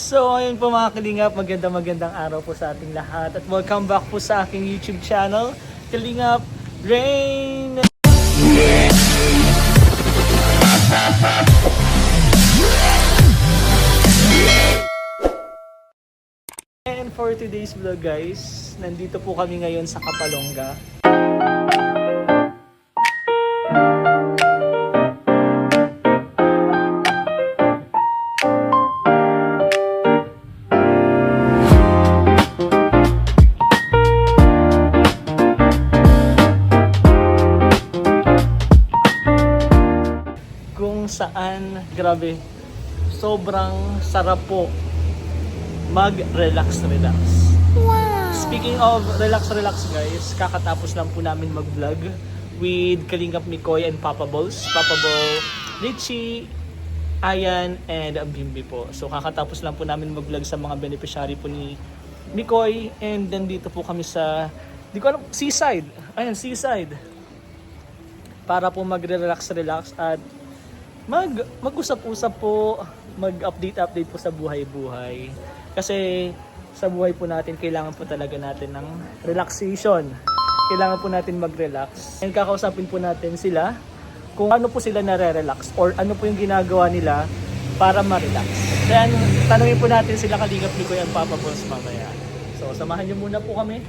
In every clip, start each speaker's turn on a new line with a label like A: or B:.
A: So ayun po mga Kalingap, magandang araw po sa ating lahat at welcome back po sa aking YouTube channel, Kalingap Rain! And for today's vlog guys, nandito po kami ngayon sa Kapalonga. Saan, grabe, sobrang sarap po mag-relax. Wow! Speaking of relax guys, kakatapos lang po namin mag-vlog with Kalingap Mikoy and Papa Balls, Papa Ball, Richie, Ayan, and Bimbi po. So kakatapos lang po namin mag-vlog sa mga beneficiary po ni Mikoy, and then dito po kami sa, di ko alam, seaside. Ayan, seaside. Para po mag-relax at mag-usap-usap po, mag-update po sa buhay-buhay. Kasi sa buhay po natin, kailangan po talaga natin ng relaxation. Kailangan po natin mag-relax. And kakausapin po natin sila kung ano po sila nare-relax or ano po yung ginagawa nila para ma-relax. Kaya tanungin po natin sila Kalingap ni Kuya Papa Balls mamaya. So samahan nyo muna po kami.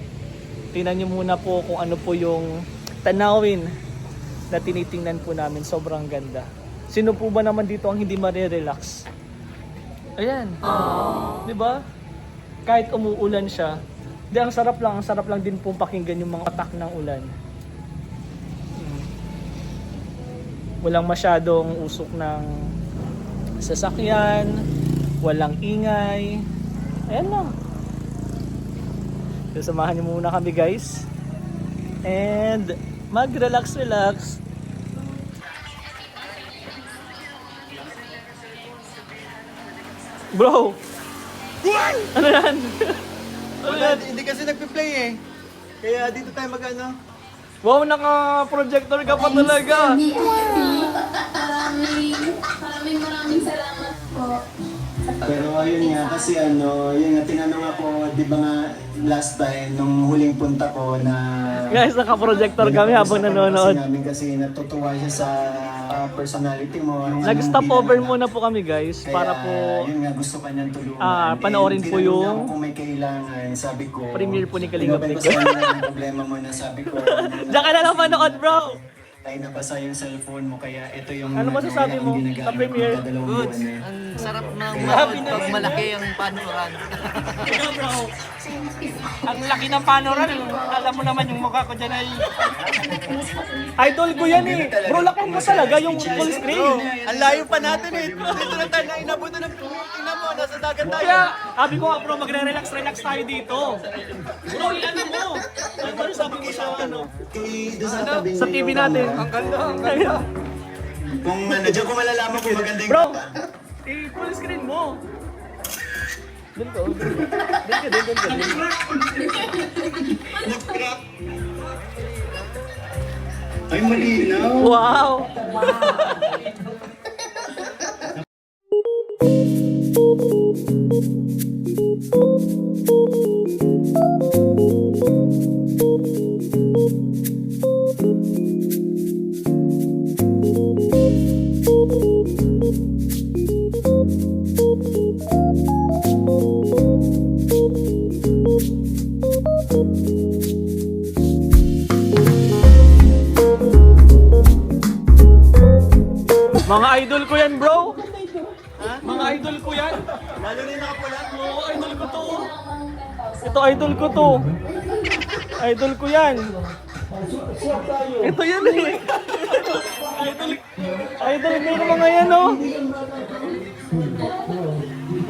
A: Tingnan nyo muna po kung ano po yung tanawin na tinitingnan po namin. Sobrang ganda. Sino po ba naman dito ang hindi ma-relax? Ayan. Di ba? Kahit umuulan siya, ang sarap lang din pong pakinggan yung mga patak ng ulan. Walang masyadong usok ng sasakyan, walang ingay. Ayan lang. So, samahan niyo muna kami guys. And mag-relax. Bro! Ano yan?
B: Wala, hindi kasi nagpe-play eh. Kaya dito tayo mag-ano.
A: Wow, naka-projector ka pa talaga!
C: Maraming salamat po.
B: Pero ayun nga, kasi yun nga, tinanong ako, di ba nga, last time, nung huling punta ko na...
A: Guys, naka-projector kami habang nanonood.
B: Kasi natutuwa siya sa personality mo.
A: Nag-stop over muna po kami guys,
B: Kaya,
A: para po
B: yun nga, gusto ka niyang tulungan.
A: panoorin po
B: tinanong niya
A: yung
B: ako kung may kailangan, sabi ko...
A: premiere po ni Kalingap
B: Tinapay ko
A: Mikoy.
B: sa kanya yung problema mo na sabi ko...
A: Diyan ka na lang manood bro!
B: Ay, nabasa yung cellphone mo, kaya ito yung...
A: Ano masasabi mo sa premiere?
D: Good. Ang sarap ng
A: Grabe
D: manood
A: na
D: pag
A: rin.
D: malaki ang panuran.
A: Ikaw bro, ang laki ng panorama, alam mo naman yung mukha ko dyan ay... Idol ko yan eh! Bro, laki mo talaga yung full screen!
B: Ang layo pa natin eh. Dito na tayo na inabutan ng tingnan mo, nasa dagat tayo.
A: Kaya, sabi ko nga bro, magre-relax tayo dito. Bro, ano mo? Ano sabi mo sa ano? Sa TV natin.
D: Ang ganda.
B: Kung nandiyan ko malalaman kung maganda yung
A: Bro, full screen mo. Doon ka.
B: Ay, malinaw.
A: Wow! Mga idol ko yan, bro. Mga idol ko yan.
B: Lalo na yung nakapula.
A: Oo, idol ko to. Ito, idol ko to. Idol ko yan. Ito yan eh. Idol ko yung mga yan, oh.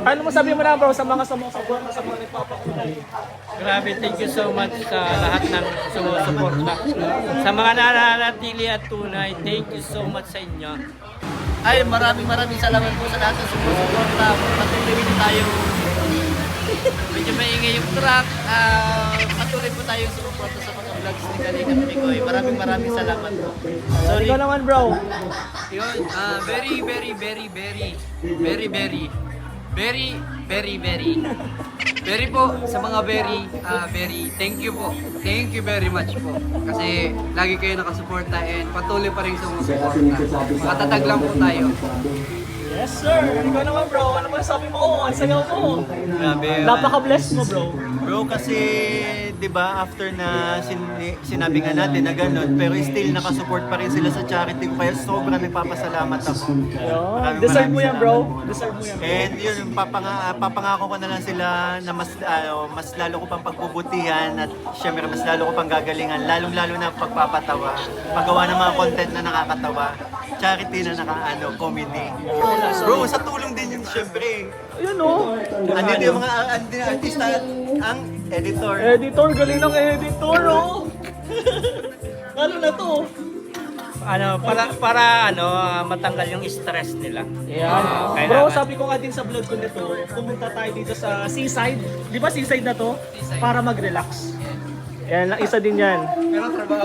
A: Ano masabi mo na, bro, sa mga sumusuporta sa mga nagpapakulay?
D: Grabe, thank you so much sa lahat ng sumusuporta. Sa mga nananatili at tunay, thank you so much sa inyo. Ay, maraming salamat po sa lahat ng sumusuporta. Patuloy din tayo. Medyo maingay yung truck. Patuloy po tayo sumusuporta sa mga vlogs ni Kalingap Mikoy. Maraming salamat po. Sorry.
A: Ikaw naman, bro.
D: Yun, very
E: Very, very, very. Very po, sa mga very, thank you po. Thank you very much po. Kasi lagi kayo nakasuporta and patuloy pa rin sumusuporta. Makatatag lang po tayo.
A: Yes sir! Ikaw naman bro, ano ba sabi mo? Oo, ang sayaw mo!
F: Grabe.
A: Napaka-bless mo bro.
F: Bro, kasi 'di ba after na sinabi nga natin na ganun, pero still nakasupport pa rin sila sa charity ko kaya sobrang nagpapasalamat ako.
A: Ayun. Deserve mo yan bro. Deserve mo yan bro.
F: And yun, papangako ko na lang sila na mas lalo ko pang pagbubutihan at syempre mas lalo ko pang gagalingan, lalong-lalo na pagpapatawa, paggawa ng mga content na nakakatawa, charity na comedy. Bro, sa tulong din yun syempre.
A: Ayun o.
F: Andito yung mga artista, ang editor.
A: Editor, galing ng editor oh. Lalo na to.
D: Para matanggal yung stress nila.
A: Yan.
D: Kailangan.
A: Bro, sabi ko nga din sa vlog ko nito, pumunta tayo dito sa seaside. Di ba seaside na to? Para mag-relax. Yan, isa din yan.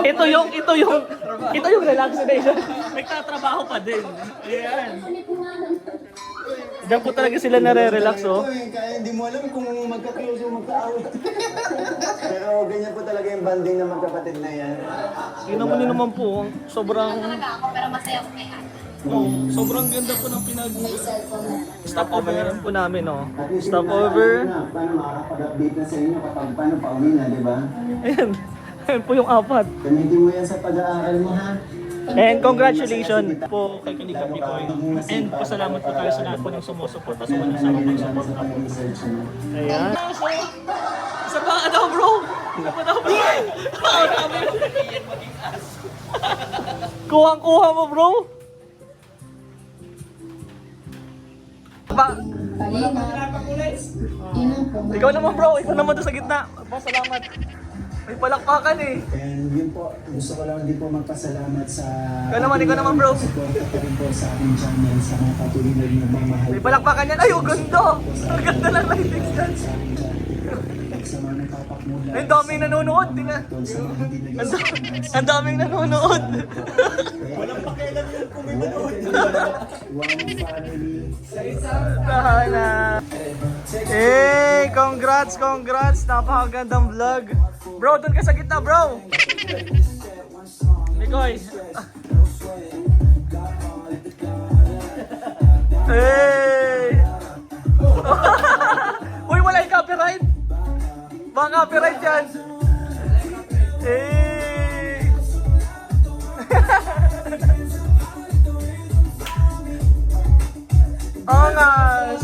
A: Ito yung relaxation. Nagtatrabaho pa din. Ayan. Diyan po talaga sila nare-relax oh.
B: Kaya hindi mo alam kung magka-close o magka-out. Pero ganyan po talaga yung banding ng magkapatid na yan.
A: Tingnan mo din naman po, sobrang
C: Talaga ako, pero masaya ko kaya.
A: sobrang ganda po ng stopover po namin oh.
B: At least
A: Stopover.
B: paano makakapag-update na sa inyo kapag paano pauwi na, di ba?
A: Ayan. Ayan po yung apat.
B: Gamitin mo yan sa pag-aaral mo, ha?
A: And congratulations po kay Kalikap Mikoy. And pasalamat po tayo sa lahat po ng sumusuporta sa walang sama ng suporta po. Ayan. Isa pa ano bro? Isa pa daw bro? Kuhang-kuha mo bro? Ikaw naman bro, ikaw naman doon sa gitna. Pasalamat. May palakpakan eh.
B: And yun po, gusto ko lang din po magpasalamat sa...
A: Ikaw naman bro.
B: Suporta pa rin po sa aking channel, sa mga patuloy na nagmamahal.
A: May palakpakan yan. Ay, ang ganda! Ang ganda lang lighting yan.
B: Sa aking channel. Sa mga nagpapakmula.
A: Ang daming nanonood. Tingnan.
B: Sa mga hindi nag-
A: Ang daming nanonood.
B: Walang pakialam yan kung may manood. One family.
A: Tahana. Hey, congrats. Napakagandang vlog. Bro, doon ka sa gitna, bro. Mikoy. Hey. Uy, wala yung copyright. Baka copyright yan. Hey. Angas.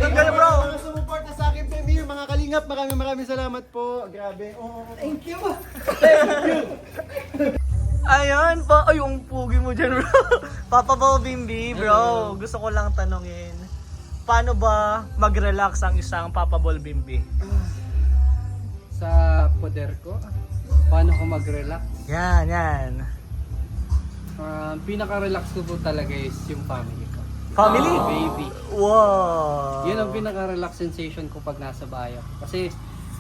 A: Doon kayo bro.
F: Sumuporta sa akin premiere, mga kalingap, maraming salamat po. Grabe. Thank you.
A: Ayan pa. Ay, yung pugi mo dyan bro. Papa Bo Bimbi bro. Gusto ko lang tanongin. Paano ba mag-relax ang isang Papa Ball Bimbi?
E: Sa poder ko, paano ko mag-relax?
A: Yan.
E: Pinaka-relax ko po talaga is yung family ko.
A: Family?
E: Baby.
A: Wow.
E: Yun ang pinaka-relax sensation ko pag nasa bahay ako. Kasi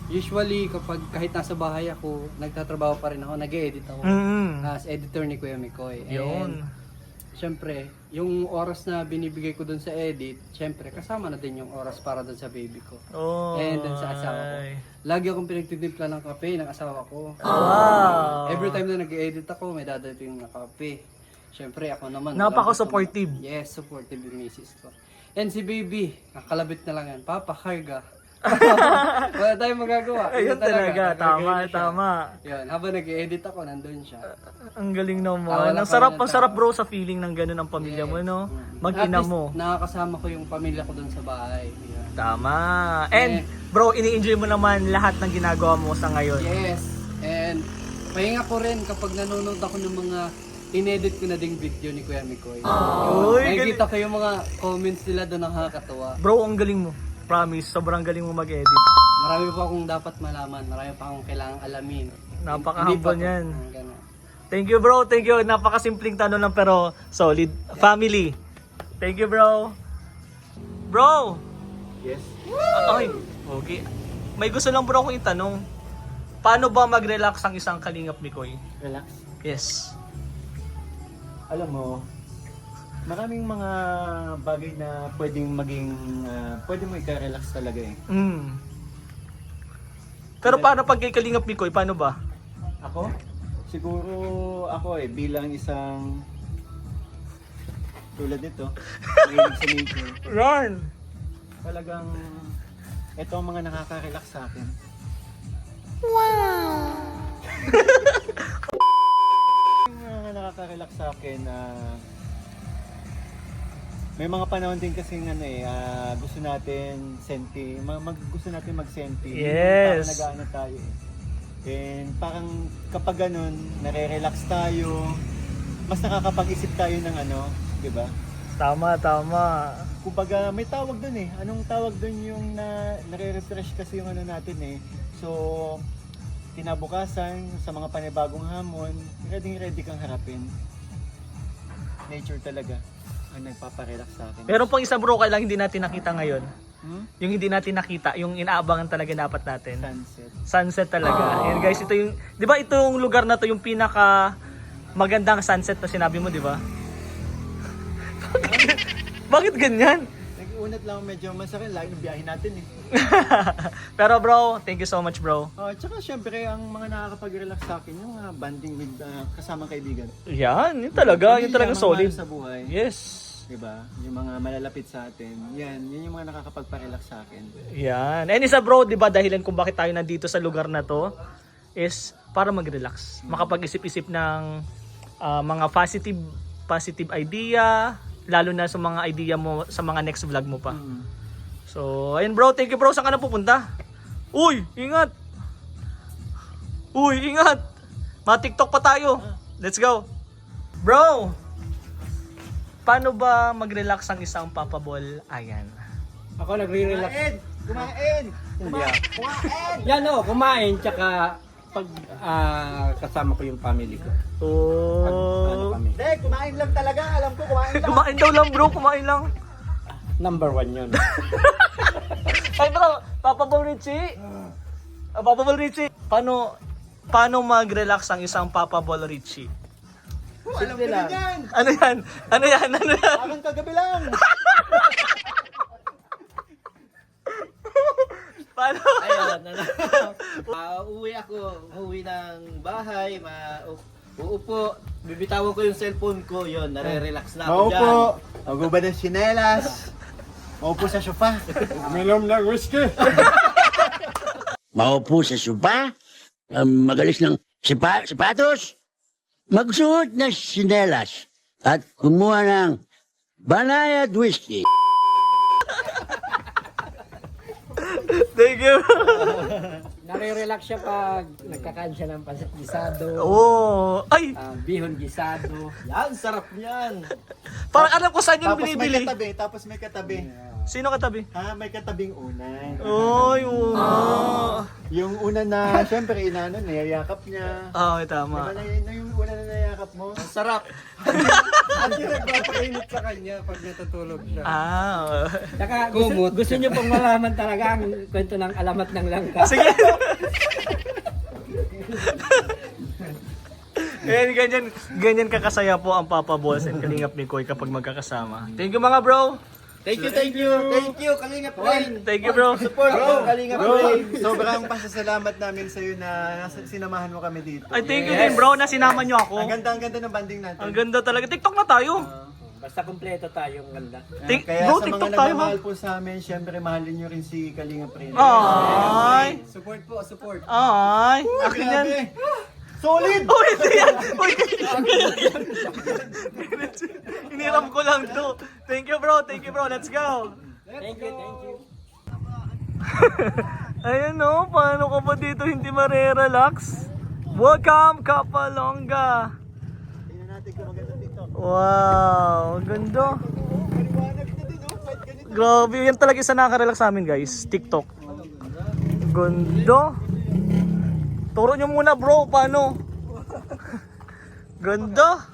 E: usually kapag kahit nasa bahay ako, nagtatrabaho pa rin ako, nag-edit ako. As editor ni Kuya Mikoy.
A: Yun.
E: Siyempre, yung oras na binibigay ko dun sa edit, siyempre kasama na din yung oras para dun sa baby ko.
A: Oh.
E: And dun sa asawa ko. Lagi akong pinagtitimpla ng kape ng asawa ko.
A: Wow.
E: Every time na nag-edit ako, may dadating na kape. Siyempre, ako naman.
A: Napaka-supportive.
E: Yes, supportive yung misis ko. And si baby, nakalabit na lang yan. Papa, karga. Wala tayong magagawa.
A: Ayun talaga.
E: Nagagalit siya.
A: Tama.
E: Yun, habang nag-edit ako, nandun siya.
A: Ang galing naman.
E: Wala
A: Ang sarap,
E: pa rin
A: ang sarap bro sa feeling ng ganun ang pamilya mo, no? Mag-ina
E: At least,
A: mo.
E: nakakasama ko yung pamilya ko dun sa bahay. Yan.
A: Tama. And bro, ini-enjoy mo naman lahat ng ginagawa mo sa ngayon.
E: Yes. And pahinga ko rin kapag nanonood ako ng mga inedit ko na ding video ni Kuya Mikoy.
A: Uy,
E: Nakikita ko yung mga comments nila doon, nakakatawa.
A: Bro, ang galing mo. Promise, sobrang galing mo mag-edit.
E: Marami pa akong dapat malaman, marami pa akong kailangang alamin.
A: Napaka-humble
E: Hindi pa
A: niyan.
E: Ganun.
A: Thank you bro, thank you. Napakasimpleng tanong lang pero solid. Family. Thank you bro. Bro!
F: Yes.
A: Ay, okay. May gusto lang bro akong itanong. Paano ba mag-relax ang isang Kalingap Mikoy?
E: Relax.
A: Yes.
F: alam mo, maraming mga bagay na pwedeng maging, pwede mo i-relax talaga eh.
A: Pero paano pag kay Kalingap Mikoy, paano ba?
F: Ako? Siguro ako bilang isang tulad nito, mahilig sa nature.
A: Run!
F: Talagang ito ang mga nakaka-relax sa akin. Yung mga nakaka-relax sa akin, may mga panahon din kasi gusto natin gusto natin mag-senti.
A: Yes.
F: Parang nag-aano tayo eh. And parang kapag ganun, nare-relax tayo, mas nakakapag-isip tayo ng di ba?
A: Tama.
F: Kumbaga may tawag doon eh. Anong tawag doon yung nare-refresh kasi yung natin eh. So, kinabukasan sa mga panibagong hamon, ready kang harapin. Nature talaga ang nagpaparelax sa akin.
A: Meron pang isa bro, kailang hindi natin nakita ngayon. Yung hindi natin nakita, yung inaabangan talaga dapat natin. Sunset talaga. Ayan guys, ito yung, di ba itong lugar na to yung pinaka magandang sunset na sinabi mo, di ba? Bakit ganyan?
F: Nag-unat lang medyo masakit, lagi ng biyahe natin eh.
A: Pero bro, thank you so much bro.
F: Tsaka syempre, ang mga nakakapag-relax sa akin, yung banding with kasamang kaibigan.
A: Yan, yun talaga
F: Mga
A: solid.
F: mahal sa buhay.
A: Yes.
F: Diba? Yung mga malalapit sa atin. Yun yung mga nakakapagpa-relax sa akin.
A: Yan. And isa bro, di ba dahilan kung bakit tayo nandito sa lugar na to is para mag-relax. Makapag-isip-isip ng mga positive idea, lalo na sa mga idea mo sa mga next vlog mo pa. So, ayun bro, thank you bro. Saan ka na pupunta? Uy, ingat! Ma-TikTok pa tayo. Let's go. Bro, paano ba mag-relax ang isang papabol? Ayan.
D: Ako nagre-relax.
F: Kumain!
D: Yan kumain tsaka pag kasama ko yung family ko.
A: Oh.
D: Kami.
F: Kumain lang talaga. Alam ko, kumain lang.
A: Kumain daw lang bro, kumain lang.
D: Number 1 yun.
A: Ay bro, Papa Bol Richie. Papa Bol Richie. Paano mag-relax ang isang Papa Bol Richie?
F: Alam ko din yan.
A: Ano yan?
F: Parang kagabi lang.
A: Paano?
G: Ayun, uuwi ng bahay, uupo, bibitawan ko yung cellphone ko, yun, nare-relax na ako dyan.
F: Maupo. Magubad ng sinelas. Maupo sa sofa. Uminom ng whiskey.
H: Maupo sa sopa, magalis ng sapatos, magsuot ng sinelas, at kumuha ng banayad whiskey.
A: Thank you.
D: Nare-relax siya pag nagkakain siya ng pansit gisado,
A: Oh. Ay,
D: bihon gisado.
G: Yan, sarap yan.
A: parang alam ko saan yung
F: Tapos may
A: binibili.
F: katabi. Tapos may katabi.
A: Sino katabi?
F: May katabing unan.
A: Oy, oo.
F: Yung una na, syempre, niyayakap niya.
A: Okay, tama.
F: Diba na yung una na niyayakap mo?
G: Sarap.
D: Ang nagpapainit sa kanya pag natutulog siya.
A: Ah.
D: Saka gusto niyo pong malaman talaga ang kwento ng alamat ng langka.
A: Sige. ganyan kakasaya po ang Papa Balls and Kalingap Mikoy kapag magkakasama. Thank you mga bro.
G: Thank you. Kalingap Rain.
A: Thank you bro.
G: Support po, Kalingap Rain.
F: Sobrang pasasalamat namin sa iyo na sinamahan mo kami dito.
A: Ay, thank you din bro na sinama nyo ako.
F: Ang ganda ng banding natin.
A: Ang ganda talaga. TikTok na tayo.
D: Basta kumpleto tayong ganda.
F: Kaya
A: Bro,
F: sa
A: TikTok
F: mga
A: tayo,
F: nagmamahal po sa amin, syempre mahalin nyo rin si Kalingap Rain.
A: Ay.
G: Support po, support.
A: Ay. Akin yan.
F: Solid!
A: Oh, hindi yan. Uy, hiniram ko lang to. Thank you bro. Let's go.
D: Thank you.
A: Ayan o, paano ka ba dito hindi marerelax? Welcome, Kapalonga!
F: Tingnan natin kung maganda dito.
A: Wow, ganda. Grabe, yan talaga isa nakaka-relax sa amin guys, TikTok. Ganda. Turo nyo muna bro, paano? Ganda.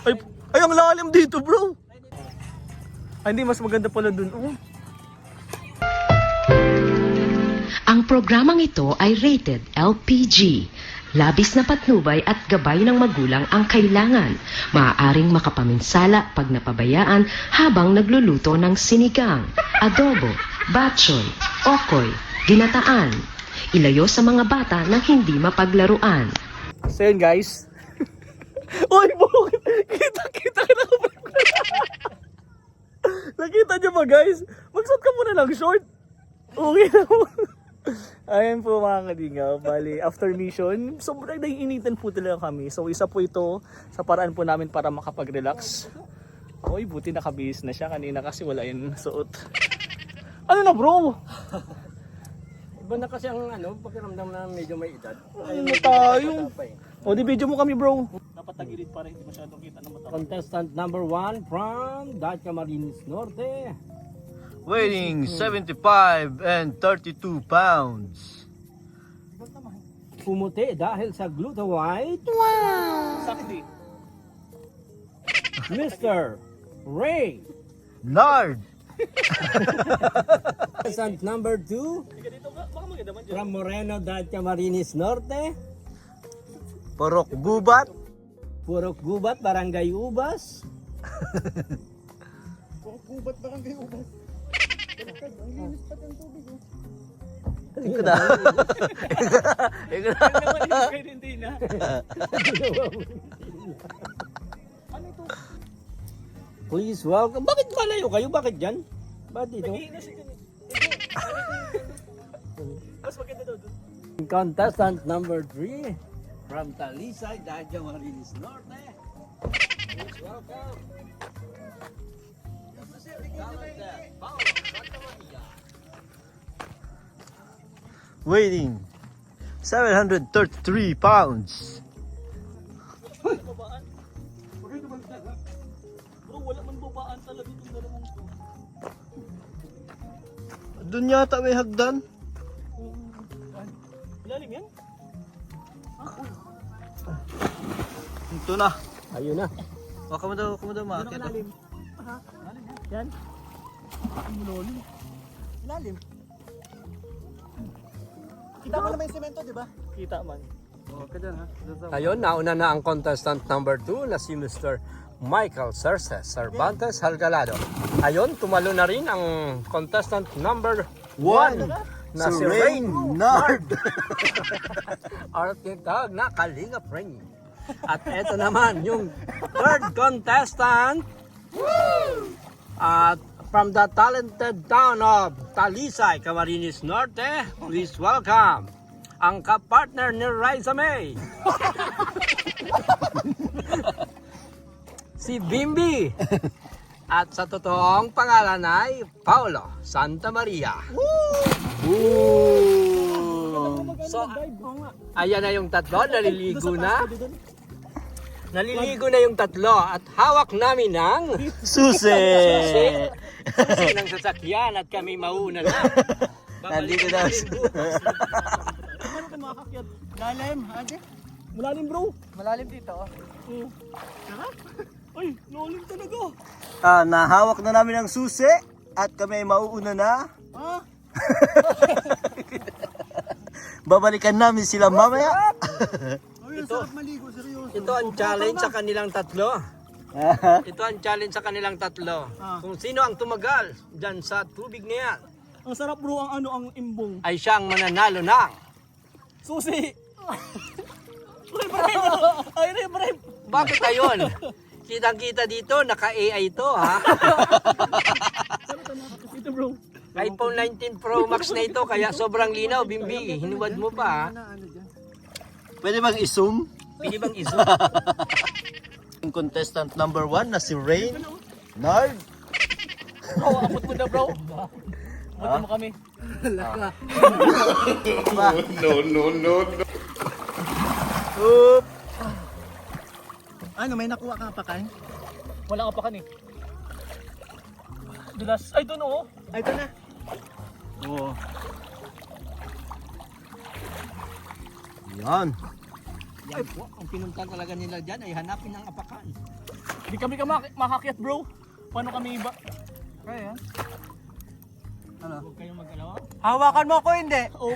A: Ay, ang lalim dito bro. Ay, hindi, mas maganda pala dun. Oh.
I: Ang programang ito ay rated LPG. Labis na patnubay at gabay ng magulang ang kailangan. Maaaring makapaminsala pag napabayaan habang nagluluto ng sinigang, adobo, batchoy, okoy, ginataan. Ilayo sa mga bata ng hindi mapaglaruan.
A: So yun guys. Uy, bukit! Kita ka na. Nakita nyo ba guys? Magsuot ka muna ng short. Okay na mo. Ayan po mga kalingaw. Bali, after mission, sobrang naiinitan po talaga kami. So isa po ito sa paraan po namin para makapag-relax. Uy, buti nakabihis na siya kanina kasi wala yung suot. Ano na bro?
D: Iba na kasi ang pakiramdam na medyo may edad.
A: Ano na tayo? O di video mo kami bro. Dapat tagilid para hindi masyadong kita ng mata.
D: Contestant number 1 from Dacha Camarines Norte.
G: Weighing 75 and 32 pounds.
D: Pumuti dahil sa Glutawite.
A: Sakti.
D: Mr. Ray.
G: Nard.
D: Contestant number 2 from Moreno, Dacha Camarines Norte.
G: Porok gubat.
D: Purok Gubat, Barangay Ubas. Please welcome. Bakit malayo kayo? Bakit dyan? Bakit dito?
A: Mas maganda daw doon.
D: Contestant number 3 from Talisay, Dacha Camarines Norte. Please welcome.
G: Weighing 733 pounds.
A: Bro, wala man babaan talaga itong dalawang to.
G: Doon yata may hagdan.
A: Ilalim yan?
G: Ito na.
D: Ayun na.
G: Baka mo daw makakita.
A: Yan. Ilalim. Kita mo naman yung semento, di ba? Kita man.
D: Ayun, nauna na ang contestant number 2 na si Mr. Michael Cervantes Halgalado. Ayun, tumalo na rin ang contestant number 1 na si Rain
G: Nard.
D: Architect na Kalinga Friend. At eto naman yung third contestant at from the talented town of Talisay, Camarines Norte. Please welcome ang kapartner ni Raisa May. Si Bimbi. At sa totoong pangalan ay Paulo Santa Maria. So, ayan na yung tatlo, naliligo na. Naliligo na yung tatlo at hawak namin ng
G: Susi.
D: susi ng sasakyan at kami mauna na.
G: Nandito na.
A: Paano ka makakakyat? Lalim, ate? Malalim bro. Malalim dito. Sarap? Ay, lalim talaga.
G: Nahawak na namin ang susi at kami mauuna na.
A: Ha?
G: Babalikan namin sila mamaya.
A: Ay, sarap maligo, seryoso.
D: Ito ang challenge sa kanilang tatlo. Ito ang challenge sa kanilang tatlo. Kung sino ang tumagal dyan sa tubig na yan,
A: Ang sarap bro ang imbong.
D: ay siyang mananalo ng
A: Susi! Ay, rep!
D: bakit ayun? Kitang-kita dito, naka-AI ito ha.
A: Ito bro.
D: iPhone 19 Pro Max na ito, kaya sobrang linaw, Bimbi. Hinuwad mo pa ha.
G: Pwede bang i-zoom?
D: Pwede bang i-zoom?
G: Yung contestant number 1 na si Rain Nard.
A: Bro, abot mo na bro. Abot mo kami.
G: Oop.
A: Ano, may nakuha ka pa kain? Wala ka pa kan eh. Dulas. Ay, doon oh. Ay, doon na.
G: Oo. Yan.
D: Yan po, ang pinunta talaga nila dyan ay hanapin ang apakan.
A: Hindi kami makakyat bro. Paano kami iba? Kaya. Ano? Huwag kayong mag-alawa.
F: Hawakan mo ako hindi.
A: Oh.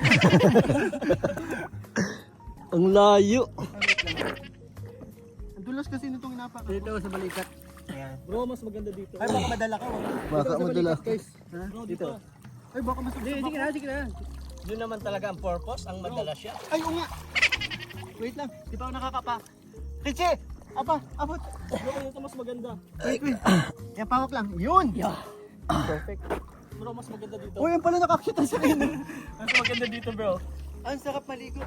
G: Ang layo.
F: Ang dulas kasi nitong inapak.
E: Dito sa balikat.
A: Bro, mas maganda dito.
F: Ay, baka madala ka.
G: Baka madala.
A: Bro, dito.
F: Ay, baka mas...
E: Sige na.
D: Yun naman talaga ang purpose, ang madala siya.
F: Ay, oo nga. Wait lang, di pa ako nakakapa. Richie! Apa, abot.
A: Bro, ito mas maganda.
F: Wait. Yan, pawak lang. Yun!
A: Perfect. Bro, mas maganda dito.
F: Uy, yan pala nakakita sa rin.
A: Mas maganda dito, bro.
F: Ang sarap maligo.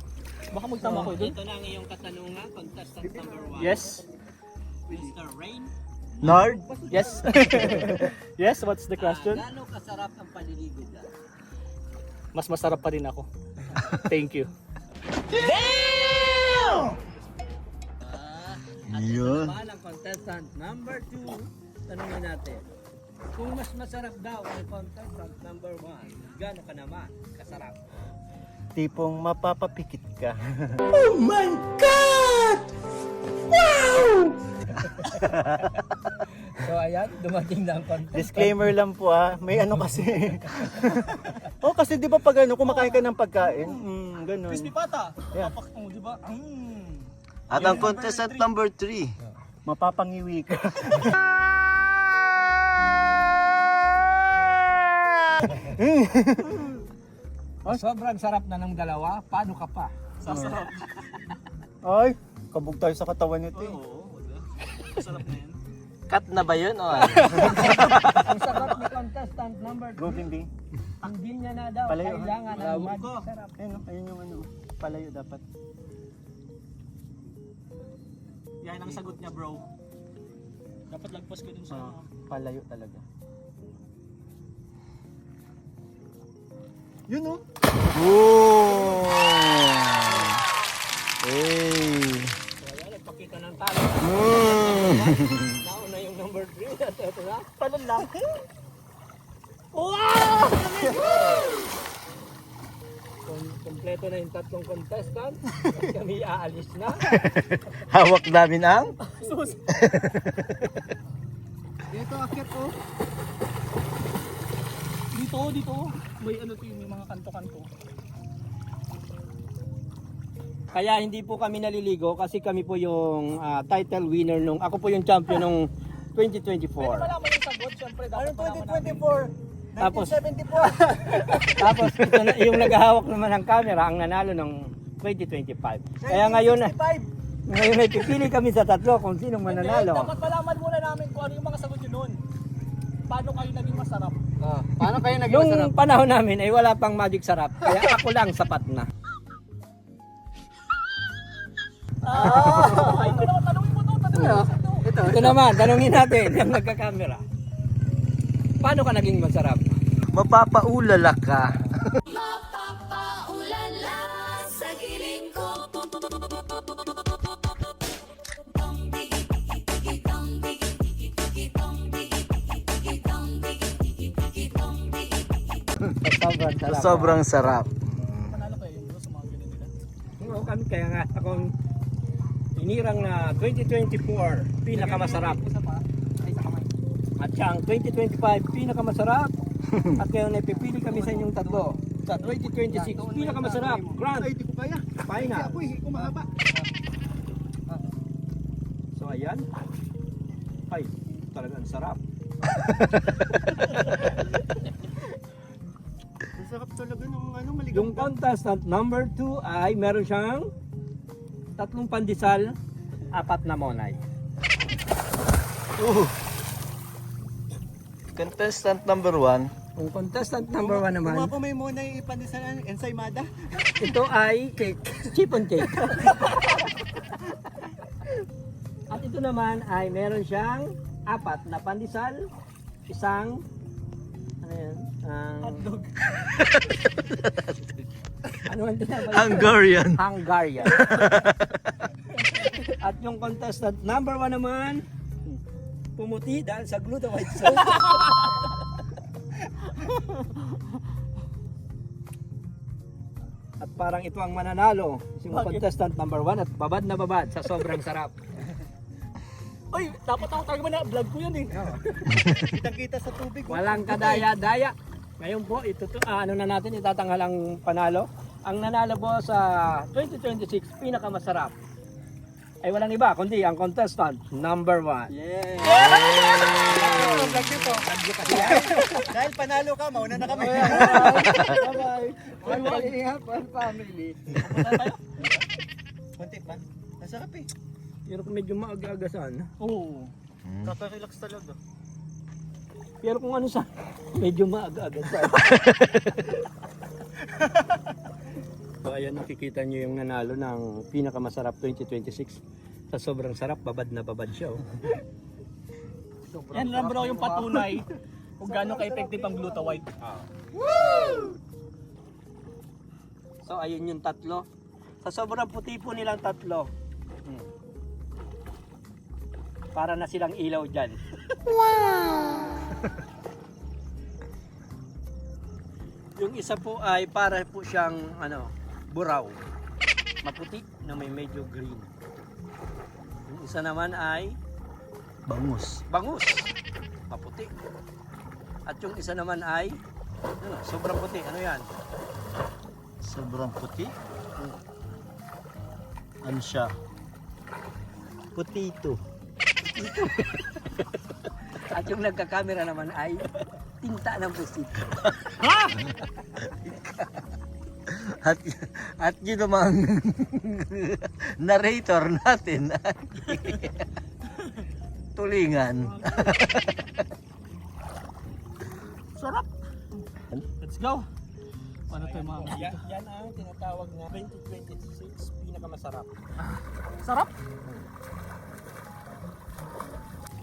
A: Baka magtama ko dun.
D: Ito na ang iyong katanungan, contestant number 1.
A: Yes.
D: Mr. Rain.
A: Nard? Yes. Yes, what's the question?
D: Gaano kasarap ang paliligo dyan?
A: Mas masarap pa rin ako. Thank you.
D: At ito naman ang contestant number 2. Tanungin natin. Kung mas masarap daw ang contestant number 1, gaano ka naman kasarap?
F: Tipong mapapapikit ka.
D: So ayan, dumating na ang contestant.
F: Disclaimer lang po may ano kasi. Kasi di ba pag ano, kumakain ka ng pagkain? Ganun.
A: Crispy pata.
F: Yeah.
A: Papak mo, di ba?
G: At ang contestant number 3.
F: Mapapangiwi ka.
D: Sobrang sarap na ng dalawa, paano ka pa?
A: Sasarap.
F: Ay, kabog tayo sa katawan nito eh.
A: Masarap na yan.
G: Cut na ba yun o?
D: Ang sarap ni contestant number 2,
F: Go, Bimbi.
D: hindi niya na daw
F: Palayo,
D: kailangan ng magic sarap.
F: Ayun yung ano, palayo dapat.
A: Yan ang sagot niya, bro. Dapat lagpas ka dun sa...
F: Palayo talaga. Yun oh.
G: Oh! Hey!
D: So ayan, nagpakita ng talo. Nauna yung number 3 at ito na.
A: Talon lang.
D: Kompleto na yung tatlong contestant. Kami aalis na.
G: Hawak namin ang?
A: Sus.
F: Dito akit oh.
A: Dito. May ano to yung may mga kanto-kanto.
D: Kaya hindi po kami naliligo kasi kami po yung title winner nung ako po yung champion nung 2024.
A: Malaman yung sagot, syempre.
F: Anong 2024?
D: Tapos
F: 1974.
D: tapos ito na, yung naghahawak naman ng camera ang nanalo ng 2025. Kaya ngayon ay pipili kami sa tatlo kung sinong mananalo.
A: Dapat malaman muna namin kung ano yung mga sagot nyo nun. Paano kayo naging masarap?
E: Paano kayo naging
D: Nung
E: masarap?
D: panahon namin ay wala pang magic sarap. Kaya ako lang sapat na.
A: Ay, tanongin mo to.
D: Ito naman, tanungin natin yung nagka-camera. Paano ka naging masarap?
G: Mapapaulala ka.
C: Mapapaulala sa giling ko.
D: Sobrang sarap.
G: Sobrang sarap.
A: Panalo kayo yung bro sa mga ganun nila.
D: Oo, kami kaya nga akong inirang na 2024 pinakamasarap.
A: Isa pa. Ay, sa kamay.
D: At siya ang 2025 pinakamasarap. At ngayon ay pipili kami sa inyong tatlo. Sa 2026 pinakamasarap. Grand
F: Ay, di ko kaya.
D: final.
F: Ako eh, kumahaba.
D: So ayan. Ay, talagang sarap.
F: Ang sarap talaga nung ano, maligaw.
D: Yung contestant number 2 ay meron siyang 3 pandesal, 4 na monay.
G: Contestant number 1.
D: Yung contestant number 1 naman,
F: Kung ako may muna yung ipandisan, ensaymada.
D: ito ay cake, chiffon cake. At ito naman ay meron siyang 4 na pandesal, isang ano yan?
A: Hotdog.
D: Ano ang tinatawag?
G: Hungarian.
D: Hungarian. At yung contestant number 1 naman, pumuti dahil sa glutamate sauce. At parang ito ang mananalo, yung contestant number 1 at babad na babad sa sobrang sarap.
A: Uy, dapat ako talaga na vlog ko yan eh.
F: Kitang-kita sa tubig.
D: Walang kadaya-daya. Ngayon po, ano na natin, itatanggal ang panalo. Ang nanalo po sa 2026 pinakamasarap ay walang iba kundi ang contestant number 1.
A: Thank you po.
F: Dahil panalo ka, mauna na kami.
A: Bye-bye.
F: One family. Kunti pa. Masarap eh.
D: Pero kung medyo maag-agasan.
A: Oo. Kaka-relax talaga.
D: Pero kung ano sa medyo maag-agasan. So ayan, nakikita nyo yung nanalo ng pinakamasarap 2026. Sa sobrang sarap, babad na babad siya. Oh.
A: Yan lang bro yung patunay kung gaano ka-effective ang Gluta-White.
D: So ayun yung tatlo. Sa sobrang puti po nilang tatlo. Para na silang ilaw dyan. Yung isa po ay para po siyang buraw. Maputi na may medyo green. Yung isa naman ay
A: Bangus.
D: bangus. Maputi. At yung isa naman ay sobrang puti. Ano yan?
A: Sobrang puti. Ano siya?
D: Potato. At yung nagkakamera naman ay tinta ng pusit.
A: At yun namang narrator natin ay tulingan. Sarap. Let's go. Paano tayo mga
D: Yan ang tinatawag na 2026 pinakamasarap.
A: sarap?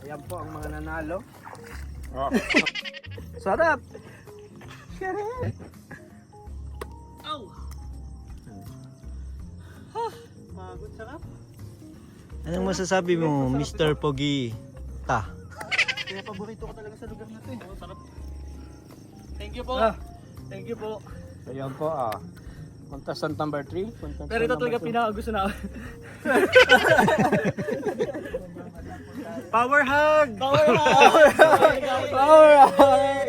D: Ayan po ang mga nanalo.
A: Sarap.
F: Pagod, sarap.
A: Anong masasabi mo, Mr. Pogi?
F: Kaya paborito ko talaga sa lugar na to eh.
A: Sarap. Thank you po. Thank you po.
D: Ayan po contestant number 3.
A: Pero ito talaga pinakagusto na.
F: Power hug!
A: Power hug! Power hug!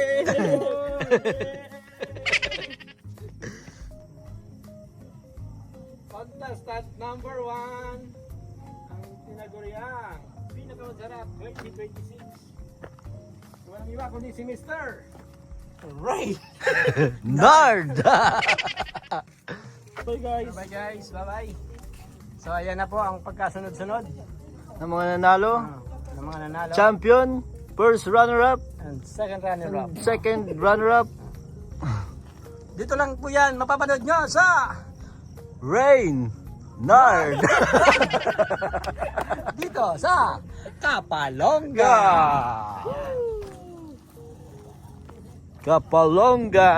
D: Contestant number 1 ang tinaguriang pinakamasarap 2026. Walang iba kundi si Mr.
A: Ray! Nard!
D: Bye guys! Bye guys! Bye bye! So ayan na po ang pagkasunod-sunod
A: Ng mga nanalo,
D: ng mga nanalo.
A: champion, first runner-up,
D: And second runner-up.
A: second runner-up,
D: Dito lang po yan, mapapanood nyo sa
A: Rain Nard!
D: dito sa Kapalongga!
A: Kapalongga!